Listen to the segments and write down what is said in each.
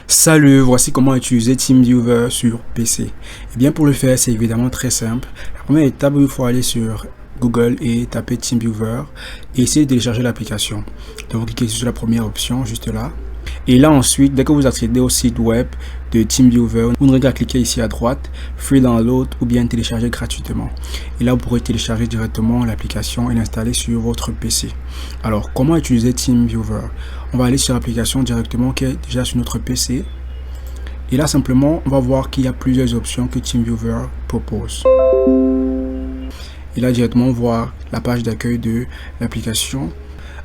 Salut, voici comment utiliser TeamViewer sur PC. Et bien pour le faire, c'est évidemment très simple. La première étape, il faut aller sur Google et taper TeamViewer et essayer de télécharger l'application. Donc vous cliquez sur la première option juste là. Et là ensuite, dès que vous accédez au site web de TeamViewer, vous n'aurez qu'à cliquer ici à droite, Free Download ou bien télécharger gratuitement. Et là, vous pourrez télécharger directement l'application et l'installer sur votre PC. Alors, comment utiliser TeamViewer? On va aller sur l'application directement qui est déjà sur notre PC. Et là, simplement, on va voir qu'il y a plusieurs options que TeamViewer propose. Et là, directement, voir la page d'accueil de l'application.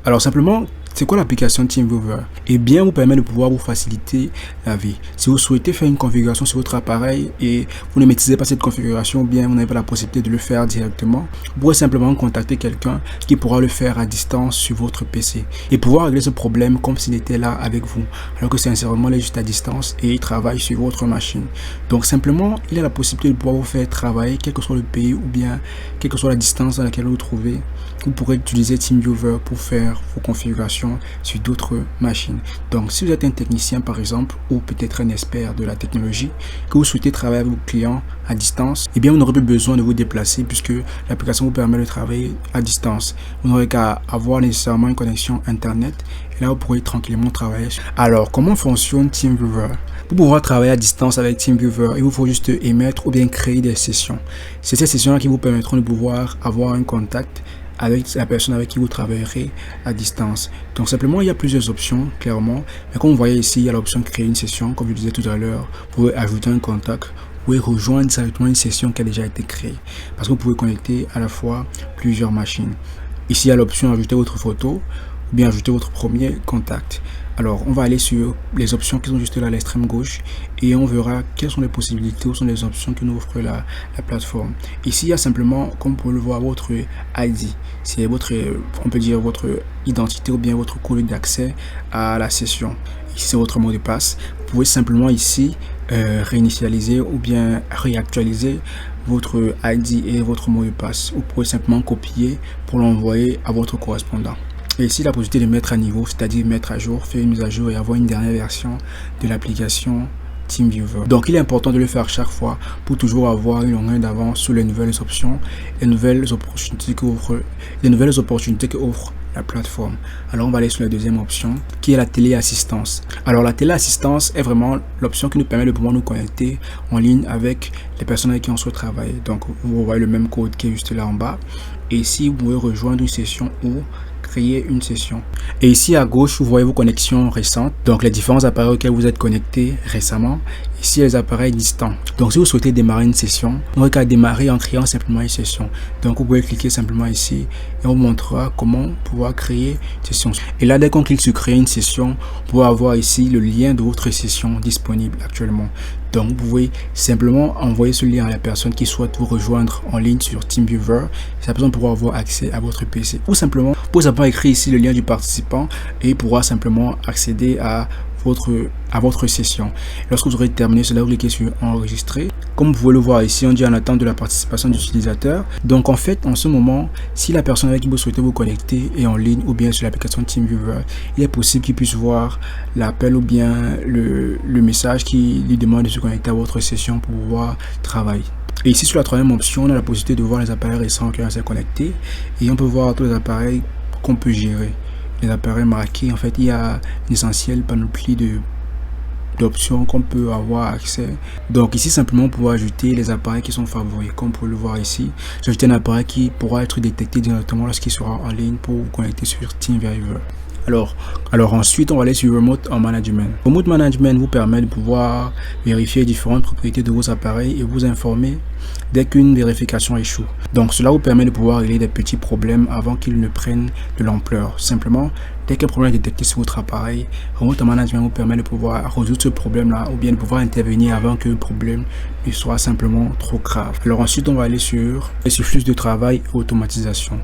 Alors, simplement, c'est quoi l'application TeamViewer? Eh bien, vous permet de pouvoir vous faciliter la vie. Si vous souhaitez faire une configuration sur votre appareil et vous ne maîtrisez pas cette configuration, ou bien vous n'avez pas la possibilité de le faire directement, vous pourrez simplement contacter quelqu'un qui pourra le faire à distance sur votre PC et pouvoir régler ce problème comme s'il était là avec vous, alors que sincèrement, il est juste à distance et il travaille sur votre machine. Donc, simplement, il a la possibilité de pouvoir vous faire travailler, quel que soit le pays ou bien quelle que soit la distance dans laquelle vous vous trouvez. Vous pourrez utiliser TeamViewer pour faire vos configurations sur d'autres machines. Donc si vous êtes un technicien par exemple ou peut-être un expert de la technologie, que vous souhaitez travailler avec vos clients à distance, eh bien vous n'aurez plus besoin de vous déplacer puisque l'application vous permet de travailler à distance. Vous n'aurez qu'à avoir nécessairement une connexion internet et là vous pourrez tranquillement travailler. Alors comment fonctionne TeamViewer? Pour pouvoir travailler à distance avec TeamViewer, il vous faut juste émettre ou bien créer des sessions. C'est ces sessions-là qui vous permettront de pouvoir avoir un contact avec la personne avec qui vous travaillerez à distance. Donc simplement, il y a plusieurs options, clairement. Mais comme vous voyez ici, il y a l'option créer une session. Comme je disais tout à l'heure, vous pouvez ajouter un contact. Vous pouvez rejoindre directement une session qui a déjà été créée. Parce que vous pouvez connecter à la fois plusieurs machines. Ici, il y a l'option ajouter votre photo ou bien ajouter votre premier contact. Alors, on va aller sur les options qui sont juste là à l'extrême gauche et on verra quelles sont les possibilités ou sont les options que nous offre la plateforme. Ici, il y a simplement, comme vous pouvez le voir, votre ID. C'est votre, on peut dire, votre identité ou bien votre code d'accès à la session. Ici, c'est votre mot de passe. Vous pouvez simplement ici réinitialiser ou bien réactualiser votre ID et votre mot de passe. Vous pouvez simplement copier pour l'envoyer à votre correspondant. Et ici, la possibilité de mettre à niveau, c'est-à-dire mettre à jour, faire une mise à jour et avoir une dernière version de l'application TeamViewer. Donc, il est important de le faire chaque fois pour toujours avoir une longueur d'avance sur les nouvelles options, les nouvelles opportunités que offre la plateforme. Alors, on va aller sur la deuxième option qui est la téléassistance. Alors, la téléassistance est vraiment l'option qui nous permet de pouvoir nous connecter en ligne avec les personnes avec qui on souhaite travailler. Donc, vous voyez le même code qui est juste là en bas. Et ici, vous pouvez rejoindre une session ou créer une session. Et ici à gauche, vous voyez vos connexions récentes, donc les différents appareils auxquels vous êtes connectés récemment. Ici, les appareils distants. Donc, si vous souhaitez démarrer une session, vous n'aurez qu'à démarrer en créant simplement une session. Donc, vous pouvez cliquer simplement ici et on vous montrera comment pouvoir créer une session. Et là, dès qu'on clique sur créer une session, vous pouvez avoir ici le lien de votre session disponible actuellement. Donc, vous pouvez simplement envoyer ce lien à la personne qui souhaite vous rejoindre en ligne sur TeamViewer. Cette personne pourra avoir accès à votre PC. Ou simplement, vous pouvez simplement écrire ici le lien du participant et il pourra simplement accéder à votre session. Lorsque vous aurez terminé cela, vous cliquez sur enregistrer. Comme vous pouvez le voir ici, on dit en attente de la participation d'utilisateurs. Donc en fait, en ce moment, si la personne avec qui vous souhaitez vous connecter est en ligne ou bien sur l'application TeamViewer, il est possible qu'il puisse voir l'appel ou bien le message qui lui demande de se connecter à votre session pour pouvoir travailler. Et ici sur la troisième option, on a la possibilité de voir les appareils récents qui ont été connectés et on peut voir tous les appareils qu'on peut gérer. Les appareils marqués, en fait, il y a une essentielle panoplie d'options qu'on peut avoir accès. Donc ici, simplement, pour ajouter les appareils qui sont favoris, comme vous pouvez le voir ici. J'ajoute un appareil qui pourra être détecté directement lorsqu'il sera en ligne pour vous connecter sur TeamViewer. Alors ensuite, on va aller sur Remote Management. Remote Management vous permet de pouvoir vérifier différentes propriétés de vos appareils et vous informer dès qu'une vérification échoue. Donc cela vous permet de pouvoir régler des petits problèmes avant qu'ils ne prennent de l'ampleur. Simplement, dès qu'un problème est détecté sur votre appareil, Remote Management vous permet de pouvoir résoudre ce problème-là ou bien de pouvoir intervenir avant que le problème ne soit simplement trop grave. Alors ensuite, on va aller sur flux de travail et automatisation.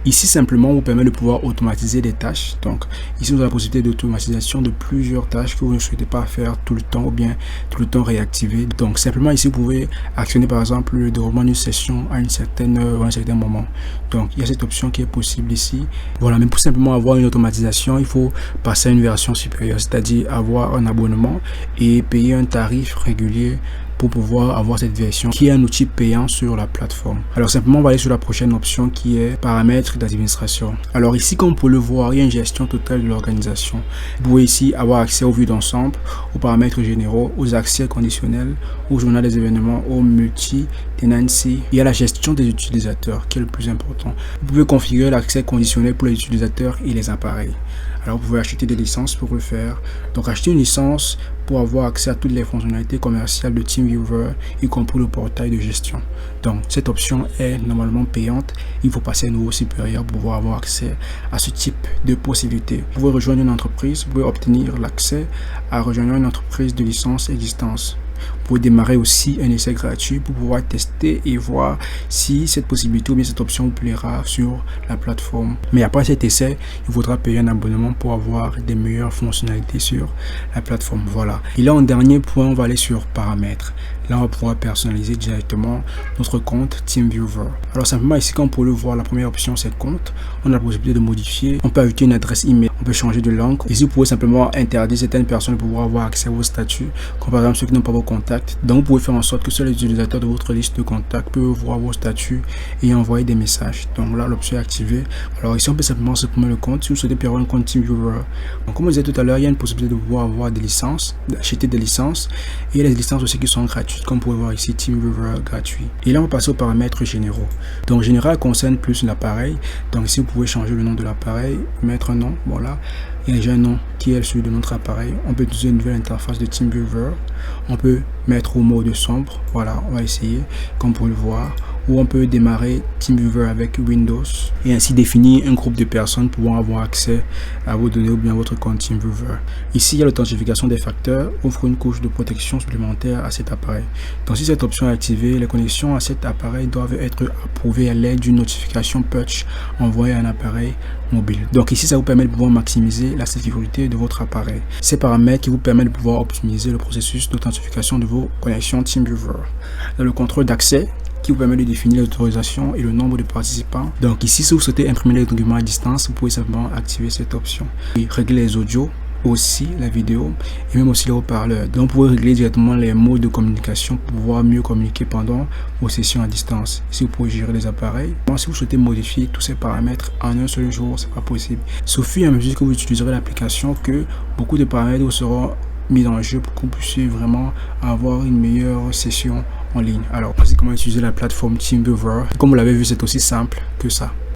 Ici, simplement, vous permet de pouvoir automatiser des tâches. Donc, ici, vous avez la possibilité d'automatisation de plusieurs tâches que vous ne souhaitez pas faire tout le temps ou bien tout le temps réactiver. Donc, simplement, ici, vous pouvez actionner, par exemple, le déroulement d'une session à une certaine heure ou à un certain moment. Donc, il y a cette option qui est possible ici. Voilà, mais pour simplement avoir une automatisation, il faut passer à une version supérieure, c'est-à-dire avoir un abonnement et payer un tarif régulier pour pouvoir avoir cette version qui est un outil payant sur la plateforme. Alors simplement on va aller sur la prochaine option qui est paramètres d'administration. Alors ici comme vous pouvez le voir, il y a une gestion totale de l'organisation. Vous pouvez ici avoir accès aux vues d'ensemble, aux paramètres généraux, aux accès conditionnels, au journal des événements, au multi-tenancy. Il y a la gestion des utilisateurs qui est le plus important. Vous pouvez configurer l'accès conditionnel pour les utilisateurs et les appareils. Alors vous pouvez acheter des licences pour le faire. Donc acheter une licence pour avoir accès à toutes les fonctionnalités commerciales de TeamViewer, y compris le portail de gestion. Donc cette option est normalement payante. Il faut passer à un niveau supérieur pour pouvoir avoir accès à ce type de possibilités. Vous pouvez rejoindre une entreprise, vous pouvez obtenir l'accès à rejoindre une entreprise de licence existence. Vous pouvez démarrer aussi un essai gratuit pour pouvoir tester et voir si cette possibilité ou bien cette option vous plaira sur la plateforme. Mais après cet essai, il faudra payer un abonnement pour avoir des meilleures fonctionnalités sur la plateforme. Voilà. Et là, en dernier point, on va aller sur paramètres. Là, on va pouvoir personnaliser directement notre compte TeamViewer. Alors simplement ici, comme pour le voir, la première option c'est compte. On a la possibilité de modifier. On peut ajouter une adresse email. On peut changer de langue. Ici, vous pouvez simplement interdire certaines personnes de pouvoir avoir accès à vos statuts, comme par exemple ceux qui n'ont pas vos contacts. Donc, vous pouvez faire en sorte que seuls les utilisateurs de votre liste de contacts peuvent voir vos statuts et envoyer des messages. Donc là, l'option est activée. Alors ici, on peut simplement supprimer le compte si vous souhaitez avoir un compte TeamViewer. Donc, comme je disais tout à l'heure, il y a une possibilité de pouvoir avoir des licences, d'acheter des licences. Et il y a des licences aussi qui sont gratuites, comme vous pouvez voir ici, TeamViewer gratuit. Et là, on va passer aux paramètres généraux. Donc, général concerne plus l'appareil. Donc ici, vous pouvez changer le nom de l'appareil, mettre un nom. Voilà. Il y a déjà un nom qui est celui de notre appareil. On peut utiliser une nouvelle interface de TeamViewer. On peut mettre au mode sombre. Voilà, on va essayer, comme vous pouvez le voir. Ou on peut démarrer TeamViewer avec Windows et ainsi définir un groupe de personnes pouvant avoir accès à vos données ou bien à votre compte TeamViewer. Ici, il y a l'authentification des facteurs, offre une couche de protection supplémentaire à cet appareil. Donc si cette option est activée, les connexions à cet appareil doivent être approuvées à l'aide d'une notification push envoyée à un appareil mobile. Donc ici, ça vous permet de pouvoir maximiser la sécurité de votre appareil. Ces paramètres qui vous permettent de pouvoir optimiser le processus d'authentification de vos connexions TeamViewer. Dans le contrôle d'accès, qui vous permet de définir les autorisations et le nombre de participants. Donc ici, si vous souhaitez imprimer les documents à distance, vous pouvez simplement activer cette option. Et régler les audios, aussi la vidéo et même aussi les haut-parleurs. Donc vous pouvez régler directement les modes de communication pour pouvoir mieux communiquer pendant vos sessions à distance. Ici, vous pouvez gérer les appareils. Bon, si vous souhaitez modifier tous ces paramètres en un seul jour, c'est pas possible. Sauf à fur et à mesure que vous utiliserez l'application que beaucoup de paramètres vous seront mis en jeu pour que vous puissiez vraiment avoir une meilleure session en ligne. Alors, voici comment utiliser la plateforme TeamViewer. Comme vous l'avez vu, c'est aussi simple que ça.